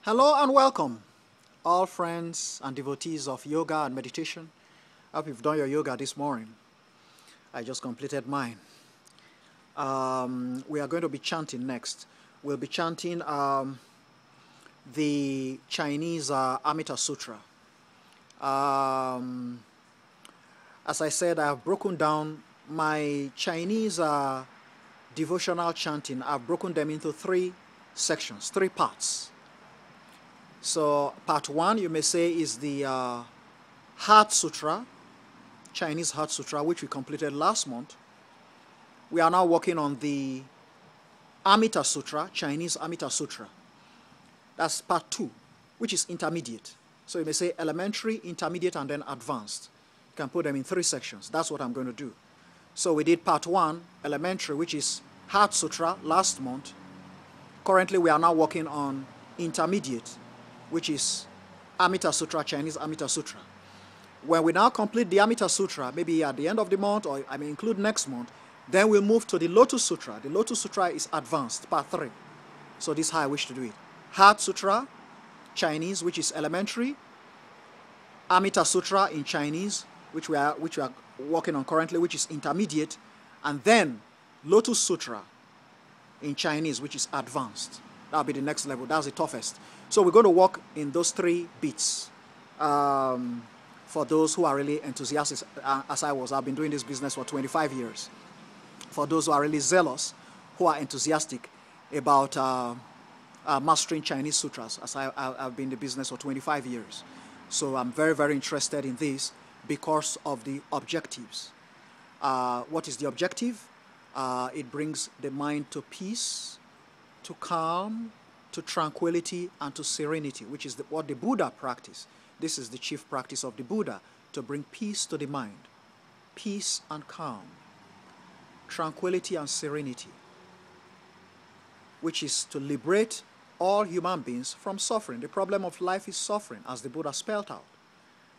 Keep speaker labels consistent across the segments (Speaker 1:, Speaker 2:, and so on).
Speaker 1: Hello and welcome, all friends and devotees of yoga and meditation. I hope you've done your yoga this morning. I just completed mine. We are going to be chanting next. We'll be chanting the Chinese Amita Sutra. As I said, I have broken down my Chinese devotional chanting. I've broken them into three sections, three parts. So part one, you may say, is the Heart Sutra, Chinese Heart Sutra, which we completed last month. We are now working on the Amita Sutra, Chinese Amita Sutra. That's part two, which is intermediate. So you may say elementary, intermediate, and then advanced. You can put them in three sections. That's what I'm going to do. So we did part one, elementary, which is Heart Sutra, last month. Currently, we are now working on intermediate, which is Amita Sutra, Chinese Amita Sutra. When we now complete the Amita Sutra, maybe at the end of the month, or I may include next month, then we'll move to the Lotus Sutra. The Lotus Sutra is advanced, part 3. So this is how I wish to do it. Heart Sutra, Chinese, which is elementary. Amita Sutra in Chinese, which we are working on currently, which is intermediate. And then Lotus Sutra in Chinese, which is advanced. That'll be the next level. That's the toughest. So we're going to work in those three beats for those who are really enthusiastic, as I was. I've been doing this business for 25 years. For those who are really zealous, who are enthusiastic about mastering Chinese sutras, as I've been in the business for 25 years. So I'm very, very interested in this because of the objectives. What is the objective? It brings the mind to peace, to calm, to tranquility, and to serenity, which is what the Buddha practiced. This is the chief practice of the Buddha, to bring peace to the mind. Peace and calm, tranquility and serenity, which is to liberate all human beings from suffering. The problem of life is suffering, as the Buddha spelled out.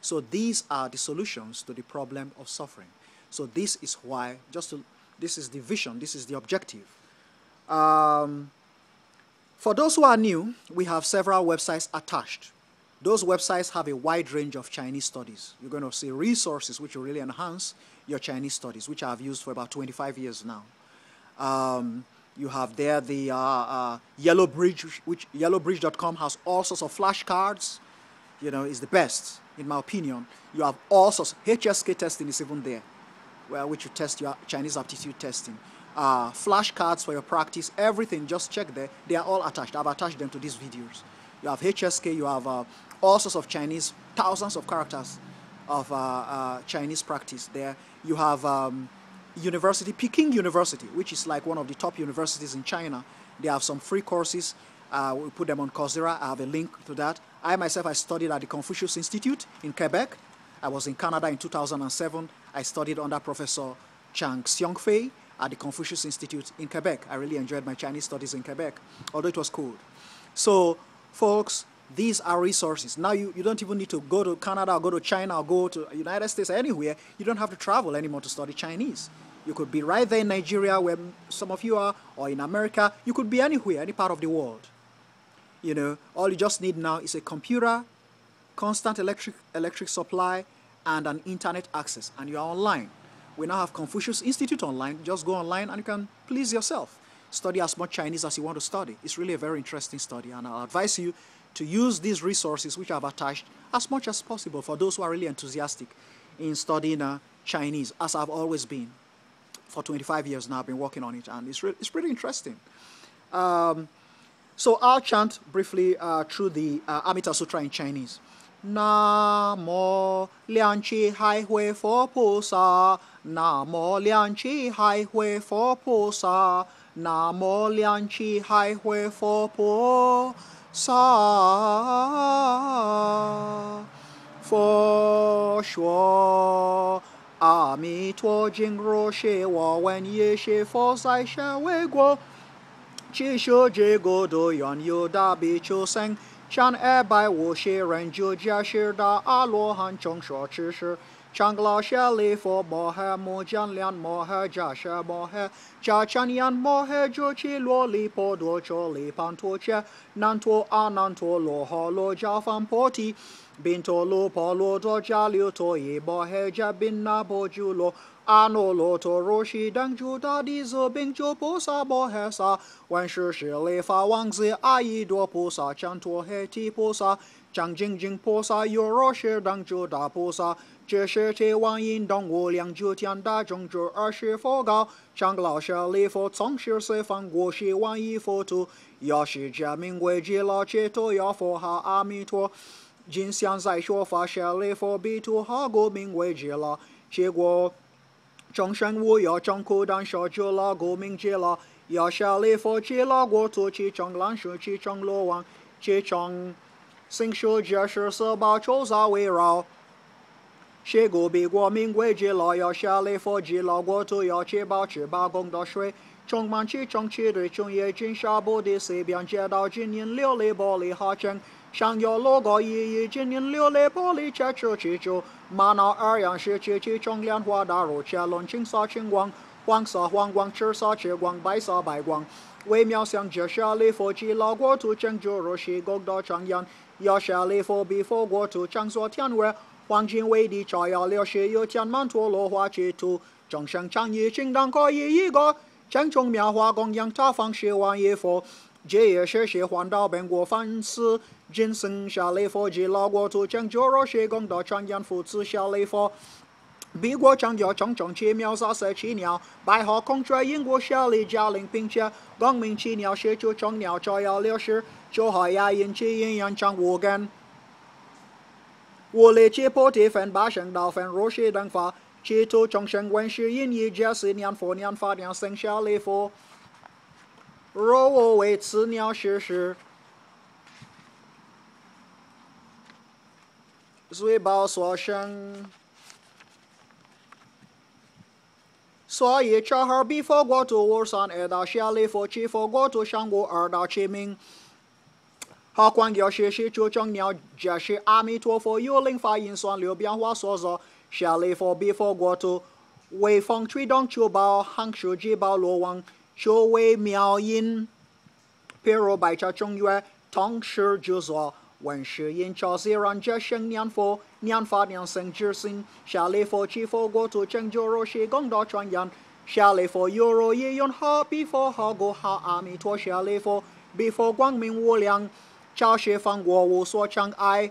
Speaker 1: So these are the solutions to the problem of suffering. So this is why, this is the vision, this is the objective. For those who are new, we have several websites attached. Those websites have a wide range of Chinese studies. You're going to see resources which will really enhance your Chinese studies, which I've used for about 25 years now. You have there the Yellow Bridge, which yellowbridge.com has all sorts of flashcards. You know, is the best, in my opinion. You have all sorts. HSK testing is even there, which you test your Chinese aptitude testing. Flashcards for your practice, everything, just check there. They are all attached. I've attached them to these videos. You have HSK, you have all sorts of Chinese, thousands of characters of Chinese practice there. You have Peking University, which is like one of the top universities in China. They have some free courses. We put them on Coursera. I have a link to that. I studied at the Confucius Institute in Quebec. I was in Canada in 2007. I studied under Professor Chang Xiongfei at the Confucius Institute in Quebec. I really enjoyed my Chinese studies in Quebec, although it was cold. So, folks, these are resources. Now you don't even need to go to Canada or go to China or go to the United States or anywhere. You don't have to travel anymore to study Chinese. You could be right there in Nigeria, where some of you are, or in America. You could be anywhere, any part of the world. You know, all you just need now is a computer, constant electric supply, and an internet access, and you are online. We now have Confucius Institute online. Just go online and you can please yourself. Study as much Chinese as you want to study. It's really a very interesting study, and I'll advise you to use these resources which I've attached as much as possible for those who are really enthusiastic in studying Chinese, as I've always been. For 25 years now, I've been working on it, and it's pretty interesting. So I'll chant briefly through the Amita Sutra in Chinese. Namo Liang Qi Hai Hui Fo Po Sa. Namo Liang Qi Hai Hui Fo Po Sa. Namo Liang Qi Hai Hui Fo Po Sa. Fo Shuo阿弥陀经若是我闻也是佛在下为国，其实这个的原有大比丘僧，将250人就加持大阿罗汉众说此事，长老舍利佛摩诃目犍连摩诃迦舍摩诃迦旃延摩诃周祇罗利婆多ço利盘陀伽难陀阿难陀罗诃罗迦梵波提宾陀罗婆罗多迦留陀耶摩诃迦宾那婆鸠罗阿耨罗陀罗悉等诸大弟子并诸菩萨摩诃萨万世舍利法王子阿逸多菩萨旃陀黑提菩萨张精进菩萨有罗什等诸大菩萨这是天王引动无量诸天大众诸20佛告长老舍利佛从事随方国西万亿佛土要是这名为极乐解脱要佛哈阿弥陀今现在说法舍利佛彼土哈故名为极乐结果众生无有众苦但受诸乐故名极乐要舍利佛极乐国土其中兰树其中罗王其中sinh受这是四宝周遭围绕是故彼国名为极乐要舍利佛极乐国土要七宝七宝功德水充满其中其对中业金沙菩提随便接到今年六类玻璃哈真上有罗个一今年六类玻璃切出其主玛瑙二样是其中莲花大如切论青色青光黄色黄光赤色赤光白色白光微妙相这舍利佛极乐国土成就如是功德庄严要舍利佛彼佛国土场所天位黄金为地照耀六十有天满陀罗花之土众生常以精当可以一个正中妙法供养他方十万亿佛这也是喜欢到本国凡事今生舍利佛极乐国土成就如是功德庄严父子舍利佛彼国常有种种奇妙色色奇鸟白鹤孔雀英国舍利嘉陵并且光明奇鸟是诸种鸟照耀六十就好呀引起阴阳常无根无力解菩提分八圣道分如是等法其土众生闻是因以这是念佛念法念僧舍利佛若我为此鸟时随报所生所以这儿比佛国土无三二道舍利佛其佛国土上无二道其名好观有时是诸种鸟这是阿弥陀佛有灵法因算流变化所作舍利佛彼佛国土为风吹动求宝行树之宝罗王求为妙音譬如百家中月同时就说闻是因照自然这生念佛念法念僧之心舍利佛其佛国土成就如是功德庄严舍利佛有如意用哈彼佛哈故哈阿弥陀舍利佛彼佛光明无量照十方国无所障碍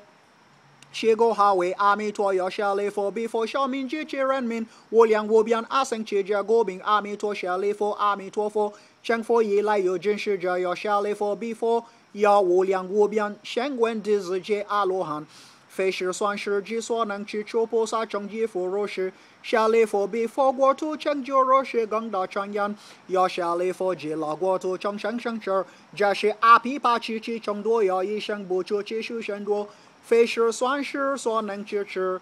Speaker 1: 是故哈为阿弥陀要舍利佛彼佛小民及其人民无量无边阿僧祇者故名阿弥陀舍利佛阿弥陀佛成佛以来有真实者要舍利佛彼佛要无量无边显闻弟子皆阿罗汉非是算是之所能去诸菩萨众亦复如是舍利佛彼佛国土成就如是功德庄严要舍利佛极乐国土众生生者这是阿毗跋致其众多要一生不住其数甚多非是算是所能支持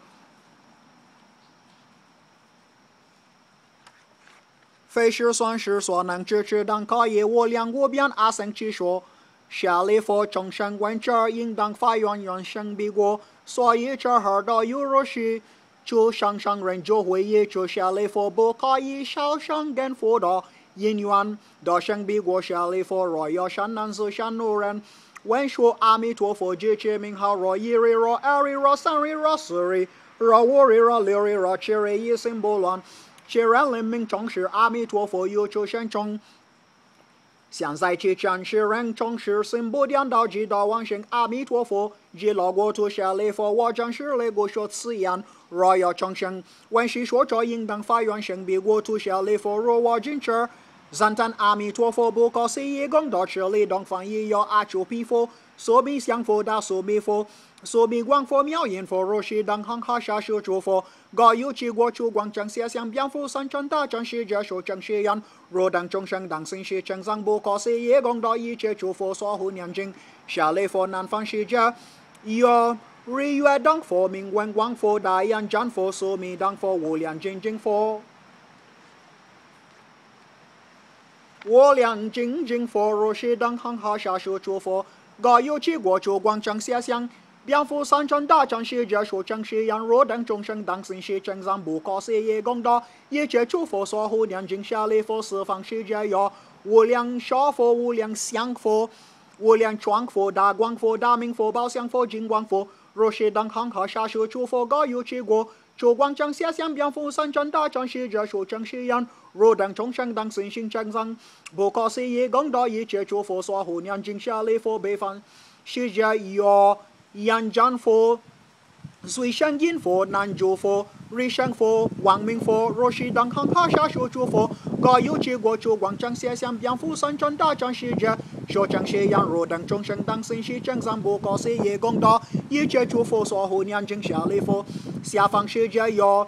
Speaker 1: 非是算是所能支持当可以无量无边阿僧祇说舍利佛众生闻者应当发愿愿生彼国所以这儿道有如是诸上上人就会以诸舍利佛不可以少生跟佛道因缘得生彼国舍利佛若有善男子善女人闻说阿弥陀佛之其名号若一日若二日若三日若四日若五日若六日若七日一心不乱其人灵命重视阿弥陀佛有诸神中现在其真实人重视心不颠倒直到往生阿弥陀佛极乐国土舍利佛我真实来故说此言若有众生闻是说者应当发愿生彼国土舍利佛若我今者赞叹阿弥陀佛不可思议功德持力东方亦有阿弥毗佛所比相佛大所比佛所比广佛妙音佛如是等行下下修诸佛各有其国处广正写相遍覆三真大真实者受正实言若等众生当心是正常不可思议功德一切诸佛所护念经舍利佛南方世者有日月等佛名闻广佛大眼真佛所弥等佛无量精进佛无量精进佛如是等行下下修诸佛各有其国处广正写相蝙蝠三chân大将是这说正是阳若等众生当心是正上不可思议功德，一切诸佛所护念经下礼佛四方世界有无量小佛、无量香佛、无量光佛、大光佛、大明佛、宝相佛、金光佛，若是等行下下修诸佛各有其国，诸光正下相蝙蝠三chân大将是这说正是阳若等众生当心是正上不可思议功德，一切诸佛所护念经下礼佛北方世界有yan jan佛、水上音佛、南州佛、瑞生佛、王明佛、若是等行下下修诸佛各有其国，诸光正下相蝙蝠三chân大将是这说正是阳若等众生当心是正上不可思议功德，一切诸佛所护念经下礼佛下方世界有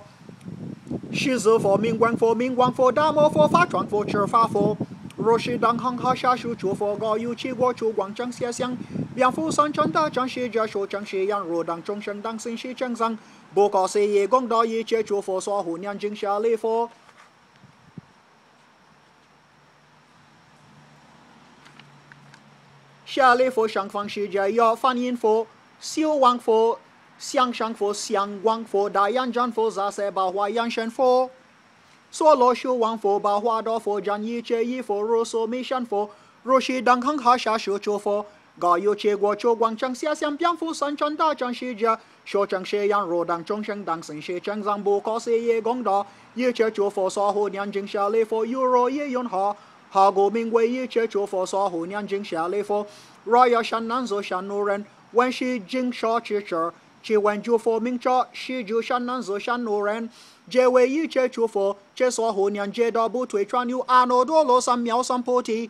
Speaker 1: 十字佛、明光佛、明光佛、大摩佛、法传佛、持法佛，若是等行下下修诸佛各有其国，诸光正下相蝙蝠三chân大将是这说正是阳若等众生当心是正上不可思议功德，一切诸佛所护念经下礼佛下礼佛上方世界有梵音佛、修王佛、向上佛、相光佛、大眼真佛、杂色宝华眼神佛、所罗修王佛、宝华多佛、占一切一佛、如所弥山佛，若是等行下下修诸佛各有其国，诸光正下相蝙蝠三chân大将是这说正是阳若等众生当心是正上不可思议功德，一切诸佛所护念经下礼佛有若也用好故名为一切诸佛所护念经下礼佛，若要善男子善女人，闻是经说之者，其闻诸佛名者，是诸善男子善女人，皆为一切诸佛，皆所护念皆得不退转有阿耨多罗三藐三菩提。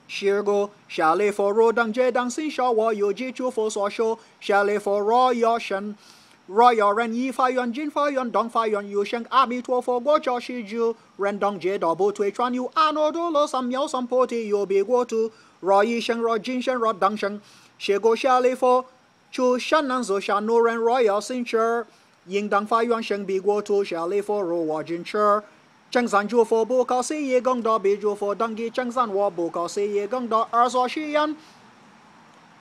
Speaker 1: 是故下礼佛若等皆当心效我有及诸佛所修，下礼佛若有人依法愿、尽法愿、当法愿有生阿弥陀佛国教是诸人等皆得不退转有阿耨多罗三藐三菩提有彼国土，若一生、若今生、若当生。是故下礼佛诸善男子善女人若有信持，应当发愿生彼国土。下礼佛如我今持正三诸佛不可思议功德，彼诸佛等以正三我不可思议功德而所需因。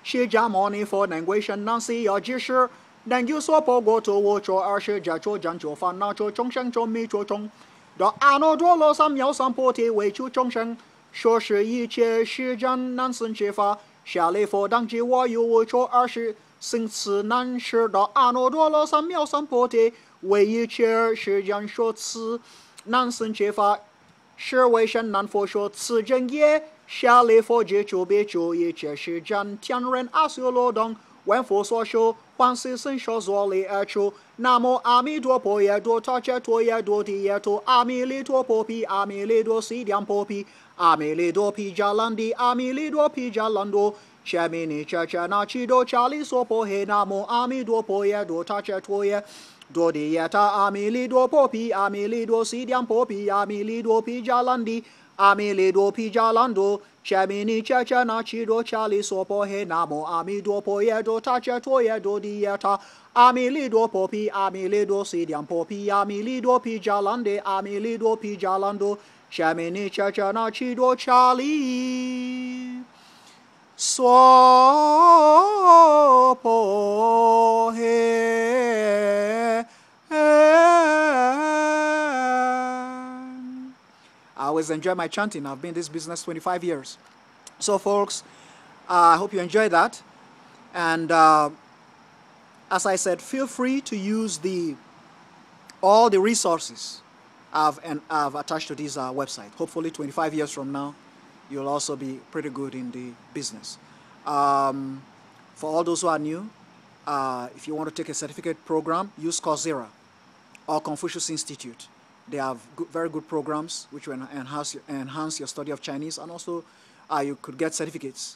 Speaker 1: 释迦牟尼佛能为神能西有之事，能有所破国土无处而是假作真作烦恼作众生作迷作众，得阿耨多罗三藐三菩提为诸众生，说是一切世间难生之法。下礼佛当知我有无处而是行此难事，得阿耨多罗三藐三菩提为一切世间说此难生之法，是为神难佛说此真也。下礼佛之诸彼诸一切世间天人阿修罗等，闻佛所说欢喜心所作礼而出。南无阿弥陀佛耶多他切陀耶多提耶多阿弥利多婆毗阿弥利多西凉婆毗阿弥利多毗迦兰帝阿弥利多毗迦兰多切弥尼切切那奇多迦利娑婆嘿。南无阿弥陀佛耶多他切陀耶多提耶他阿弥利多婆毗阿弥利多西凉婆毗阿弥利多毗迦兰帝阿弥利多毗迦兰多切弥尼切切那奇多迦利娑婆嘿。南无阿弥陀佛耶多他切陀耶多提耶他阿弥利多婆毗阿弥利多西凉婆毗阿弥利多毗迦兰帝阿弥利多毗迦兰多切弥尼切切那奇多迦利娑婆嘿。I always enjoy my chanting. I've been in this business 25 years. So folks, I hope you enjoy that. And as I said, feel free to use all the resources I've attached to this website. Hopefully 25 years from now, you'll also be pretty good in the business. For all those who are new, if you want to take a certificate program, use Coursera or Confucius Institute. They have very good programs which will enhance your study of Chinese, and also you could get certificates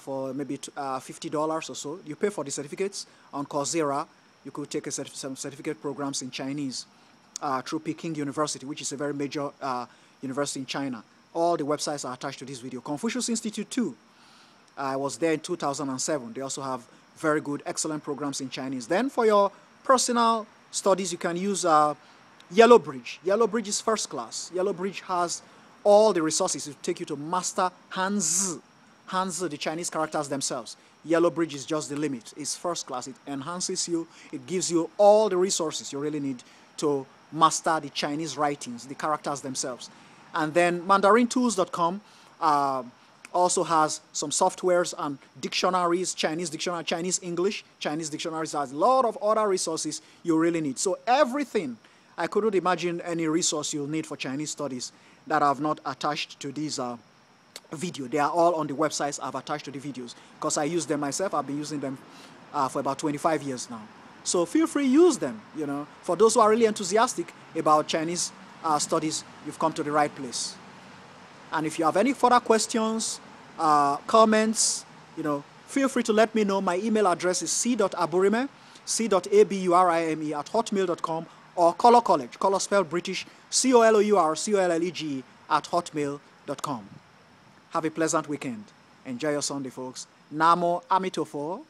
Speaker 1: for maybe $50 or so. You pay for the certificates on Coursera. You could take some certificate programs in Chinese through Peking University, which is a very major university in China. All the websites are attached to this video. Confucius Institute too. I was there in 2007. They also have very good, excellent programs in Chinese. Then for your personal studies, you can use Yellow Bridge. Yellow Bridge is first class. Yellow Bridge has all the resources to take you to master Hanzi. enhance the Chinese characters themselves. Yellow Bridge is just the limit. It's first class. It enhances you. It gives you all the resources you really need to master the Chinese writings, the characters themselves. And then mandarintools.com also has some softwares and dictionaries, Chinese dictionary, Chinese English, Chinese dictionaries. Has a lot of other resources you really need. So everything, I couldn't imagine any resource you'll need for Chinese studies that I've not attached to these video. They are all on the websites I've attached to the videos because I use them myself. I've been using them for about 25 years now. So feel free to use them. You know, for those who are really enthusiastic about Chinese studies, you've come to the right place. And if you have any further questions, comments, you know, feel free to let me know. My email address is c.aburime, c.aburime @hotmail.com, or Color College, color spelled British, COLOUR, @hotmail.com. Have a pleasant weekend. Enjoy your Sunday, folks. Namo Amitofo.